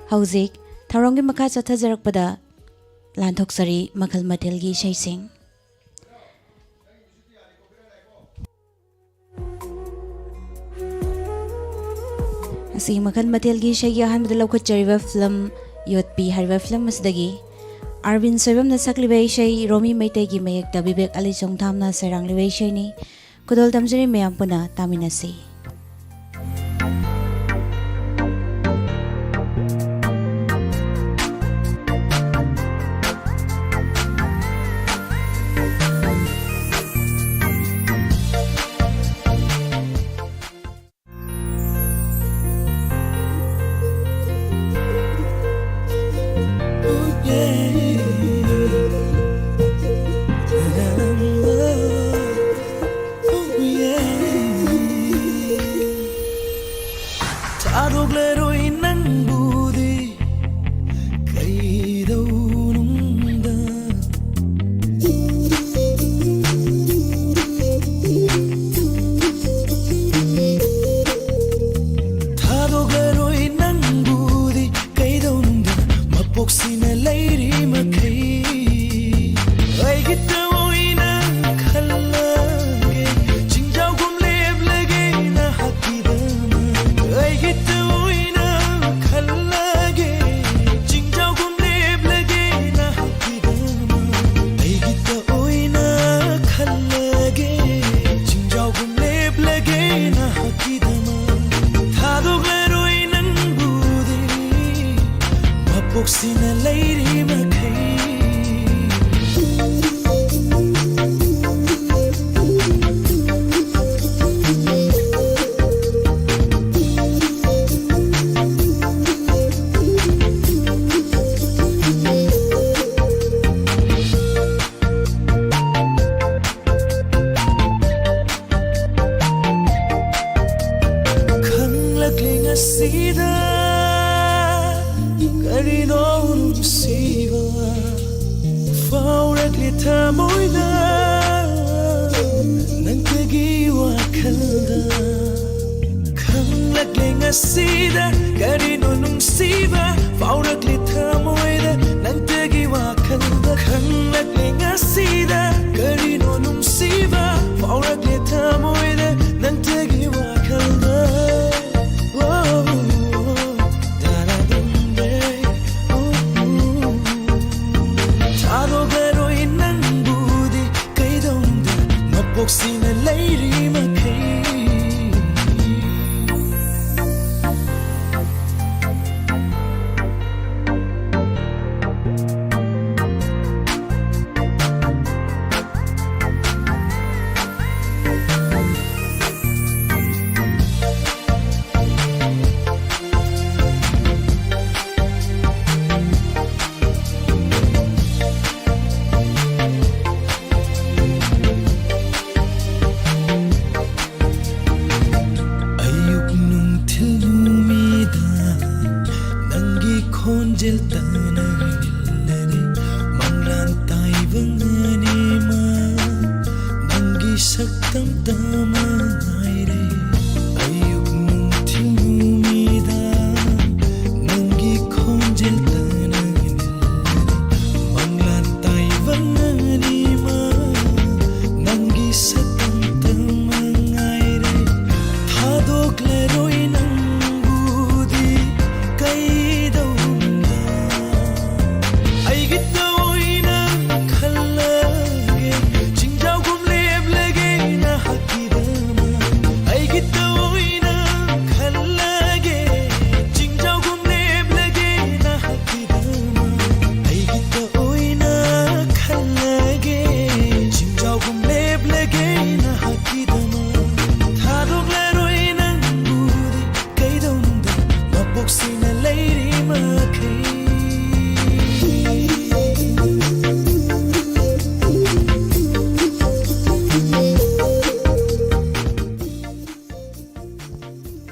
Hauzik, tharonggi makha chathajarakpada lanthok-sari makhal mathelgi ishaising. Asi makhal mathelgi ishaigi ahanbada lawkhatjariba film Yotpi hariba film asidagi Arvind Soibamna sakliba ishai Romi Maitegi mayekta Vivek Alichong thamna sarangliba ishaini kudol tamjari mayam puna taminasi.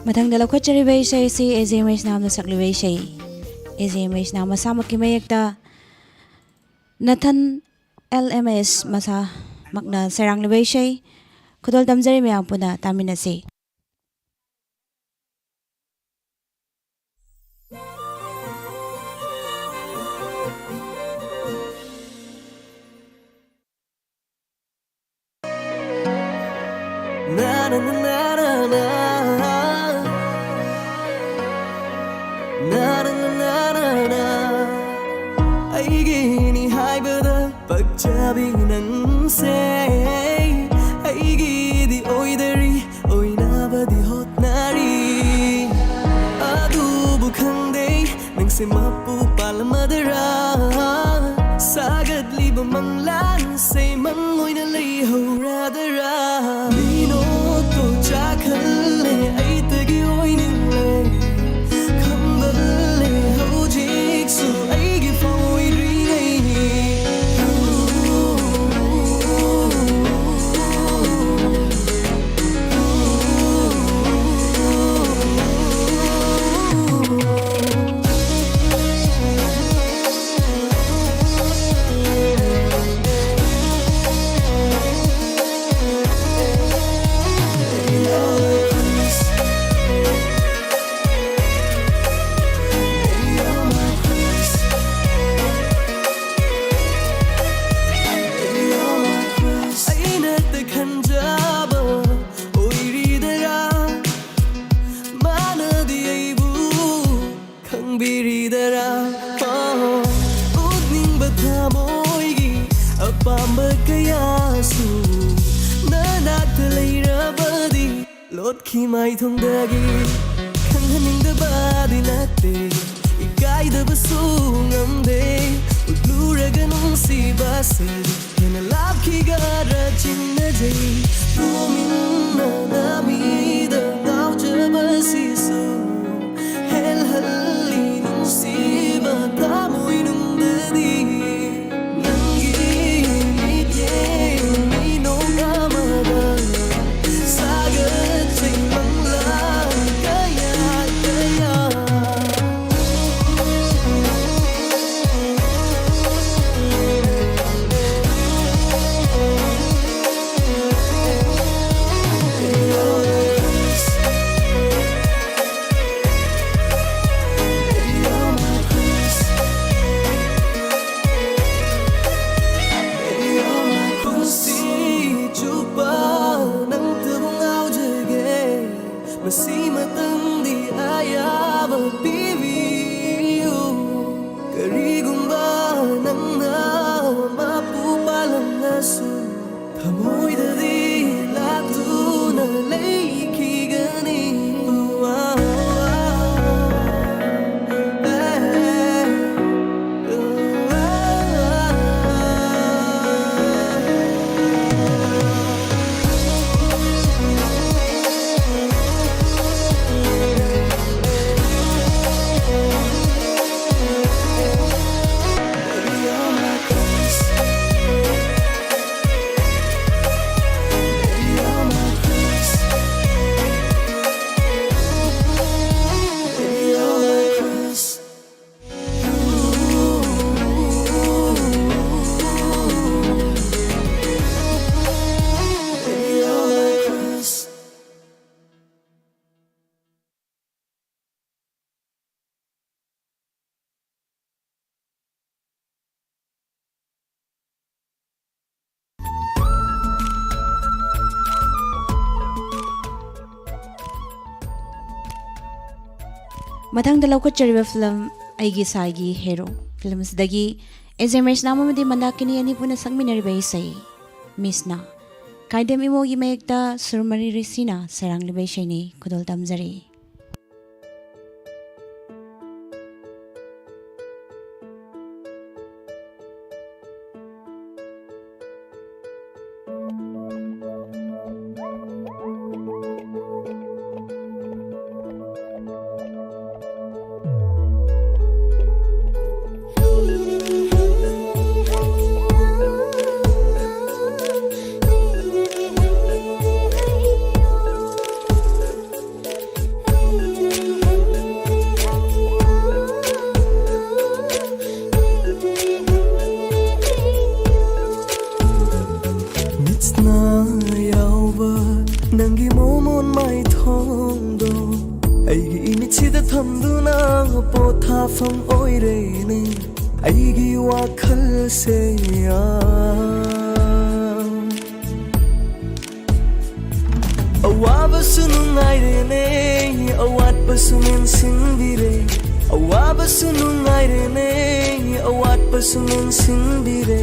Mathangda laukhachariba ishei si ESHEI namna sakliba ishei. ESHEI na masamakki mayekta Nathan LMS masa makna serangliba ishei khudol tamjari mayam puna taminasi. Na na na na na na na na na na na aigi ni haibada pagchabi nangse aigi di oidari oinabadi hotnari adu bukhangde nangse mapu palmadara sagat liba manglan say mangoina lay horadara nino to chakhalle aitagi oinile khamballe hojik su aigi foidri Khi mai thông dagi khang haning da badi natte ikai da basu ngamde ulura ganung si base hena lab ki gara chinna jai romin na nami da nau jabasi su hel halli nung si ba ta moi nung dadi nangi ye ni no gamada Mathangda laukhachariba film aigi saigi hero films dagi ESHEI namamadi mandakini ani puna sangminariba isai misna kaidem imogi mayekta surmari risina serangliba ishei ni khudol tamjari. ꯊꯝꯗꯨꯅ ꯄꯣꯊꯥꯐꯝ ꯑꯣꯏꯔꯦꯅꯦ ꯑꯩꯒꯤ ꯋꯥꯈꯜꯁꯦ ꯑꯋꯥꯕꯁꯨ ꯅꯨꯡꯉꯥꯏꯔꯦꯅꯦ ꯑꯋꯥꯠꯄꯁꯨ ꯃꯦꯟꯁꯤꯟꯕꯤꯔꯦ ꯑꯋꯥꯕꯁꯨ ꯅꯨꯡꯉꯥꯏꯔꯦꯅꯦ ꯑꯋꯥꯠꯄꯁꯨ ꯃꯦꯟꯁꯤꯟꯕꯤꯔꯦ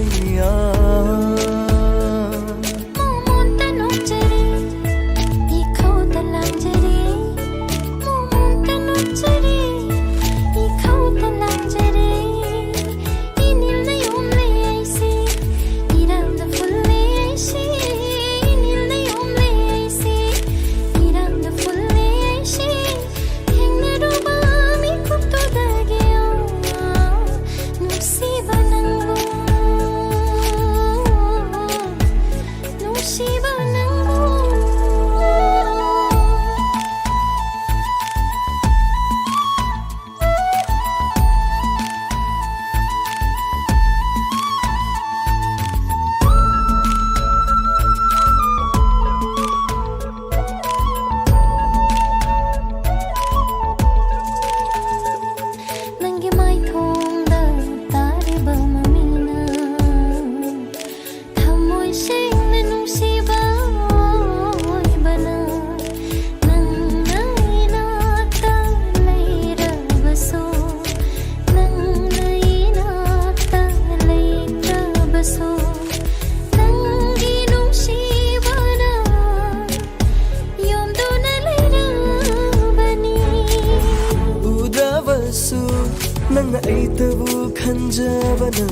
ꯅꯪꯅ ꯑꯩꯇꯕꯨ ꯈꯟꯖꯕꯅ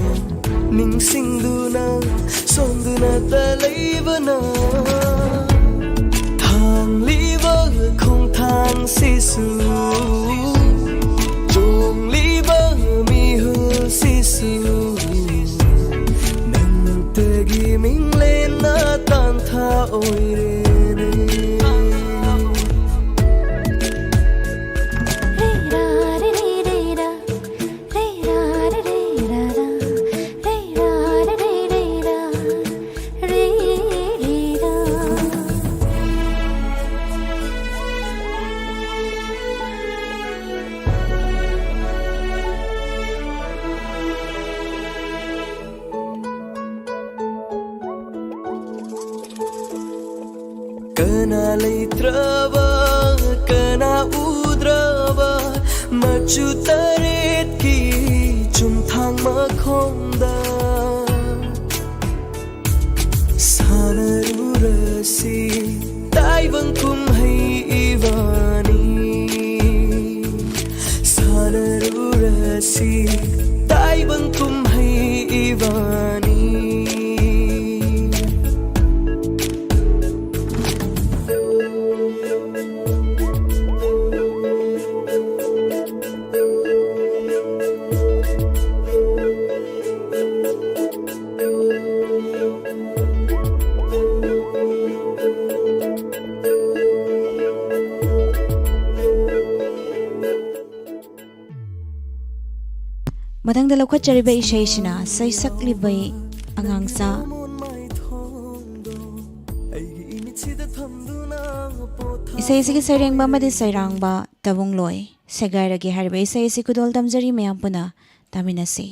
ꯅꯤꯡꯁꯤꯡꯗꯨꯅ ꯁꯣꯝꯗꯨꯅꯇ ꯂꯩꯕꯅ ꯊꯥꯡꯂꯤꯕ ꯈꯣꯡꯊꯥꯡꯁꯤꯁꯨ ꯆꯣꯡꯂꯤꯕ ꯃꯤꯍꯨꯜꯁꯤꯁꯨ ꯅꯪꯇꯒꯤ ꯃꯤꯡꯂꯦꯟꯅ ꯇꯥꯟꯊꯥ ꯑꯣꯏꯔꯦ Kana leitraba, kana udraba, machu taret ki chumthang makhonda. Sanarurasi, taibang kum hai ivani. Sanarurasi, taibang kum hai ivani. ꯃꯊꯪꯗ ꯂꯧꯈꯠꯆꯔꯤꯕ ꯏꯁꯩꯁꯤꯅ ꯁꯩꯁꯛꯂꯤꯕ ꯑꯉꯥꯡꯁꯥ ꯏꯁꯩꯁꯤꯒꯤ ꯁꯩꯔꯦꯡꯕ ꯑꯃꯗꯤ ꯁꯩꯔꯥꯡꯕ ꯇꯕꯨꯡꯂꯣꯏ ꯁꯦꯒꯥꯏꯔꯒꯦ ꯍꯥꯏꯔꯤꯕ ꯏꯁꯩ ꯑꯁꯤ ꯈꯨꯗꯣꯜ ꯇꯝꯖꯔꯤ ꯃꯌꯥꯝ ꯄꯨꯟꯅ ꯇꯥꯃꯤꯟꯅꯁꯤ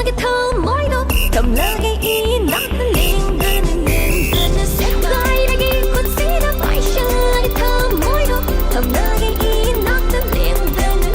cái thơ mối đó thầm lỡ gây ý nát nó liền đơn nó sẽ gai ra ghi con xí đã phải chờ cái thơ mối đó thầm lỡ gây ý nát nó liền đơn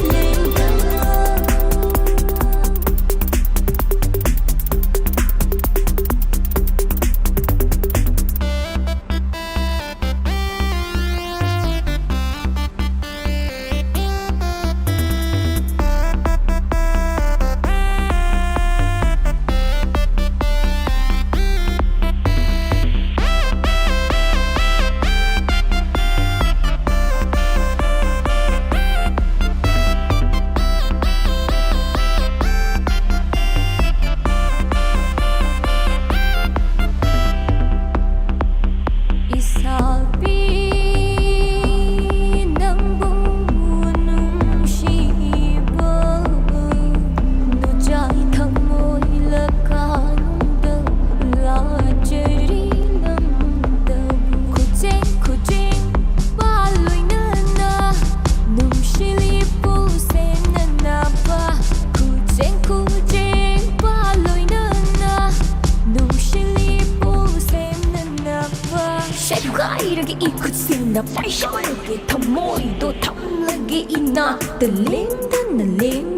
đã phải sợ cái thầm môi tôi thầm lagi ina tình liên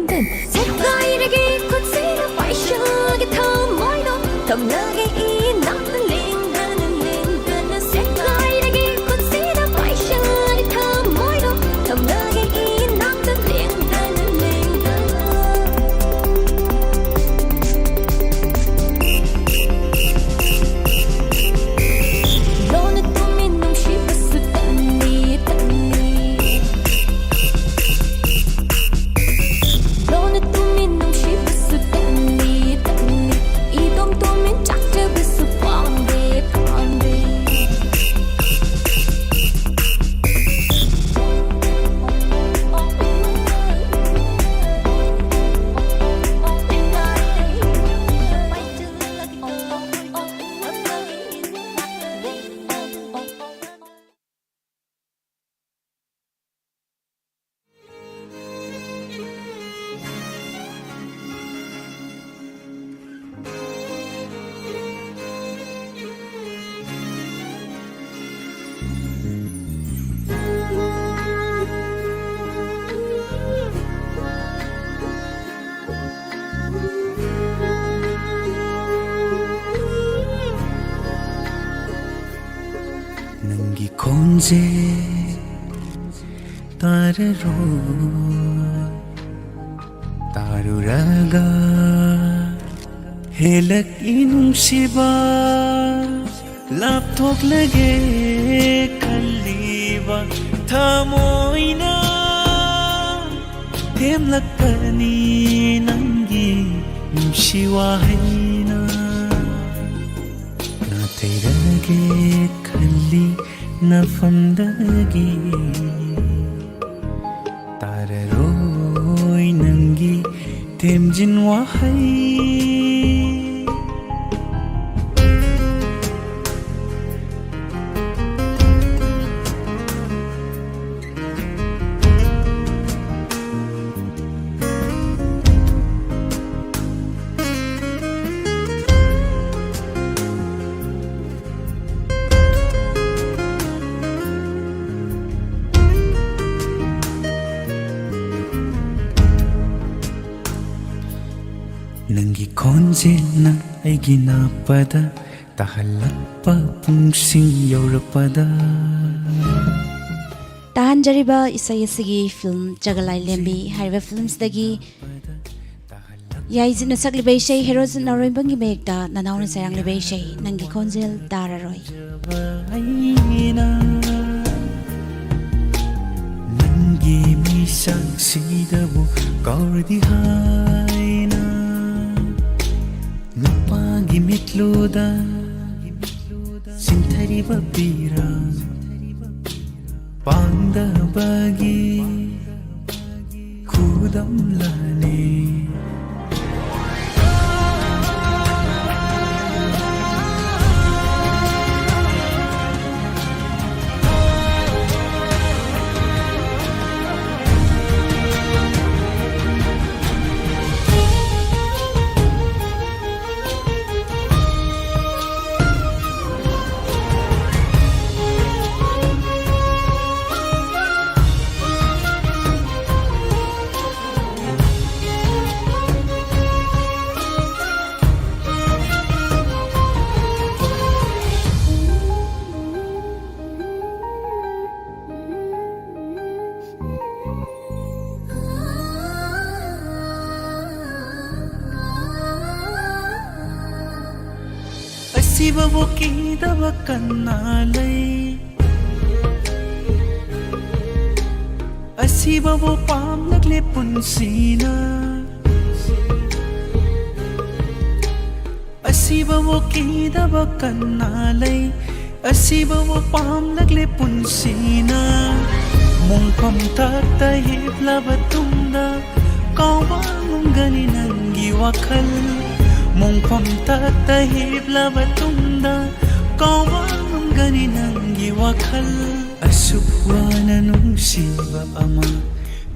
đơn sẽ gai ra cái con xí đã phải sợ cái thơ mối đó thầm lagi ina liên đơn nó sẽ gai ra cái con xí đã phải sợ cái thơ mối đó thầm lagi ina liên đơn konje tararo taruraga helak inung shiba lapthok lage kalliba thamoina temlakani nangi shiwa haina na terage kalli nafamdagi tararoi nangi temjin wahai Nangi konjena aigi napada tahalakpa pungsing yaurapada Tahanjariba isai asigi film Jagalai Lembi hariba films dagi yaizin sakliba ishei heroes naroimbangi mekta nanauna sayang liba ishei nangi konjel tararoi Nangi misang sidabu kaurdi haina Nupagi mitluda Sinthari babira Panda bagi Kudam lane ꯑꯁꯤꯕꯕꯨ ꯀꯤꯗꯕ ꯀꯟꯅ ꯂꯩ ꯑꯁꯤꯕꯕꯨ ꯄꯥꯝꯂꯛꯂꯦ ꯄꯨꯟꯁꯤꯅ ꯑꯁꯤꯕꯕꯨ ꯀꯤꯗꯕ ꯀꯟꯅ ꯂꯩ ꯑꯁꯤꯕꯕꯨ ꯄꯥꯝꯂꯛꯂꯦ ꯄꯨꯟꯁꯤꯅ ꯃꯣꯡꯐꯝ ꯊꯛꯇ ꯍꯤꯞꯂꯕ ꯇꯨꯡꯗ ꯀꯥꯎꯕ ꯉꯝꯒꯅꯤ ꯅꯪꯒꯤ ꯋꯥꯈꯜ ꯃꯣꯡꯐꯝ ꯊꯛꯇ ꯍꯤꯞꯂꯕ ꯇꯨꯡꯗ ꯀꯥꯎꯕ ꯉꯝꯒꯅꯤ ꯅꯪꯒꯤ ꯋꯥꯈꯜ ꯑꯁꯨꯛ ꯋꯥꯅ ꯅꯨꯡꯁꯤꯕ ꯑꯃ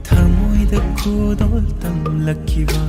ꯊꯃꯣꯏꯗ ꯈꯨꯗꯣꯜ ꯇꯝꯂꯛꯈꯤꯕ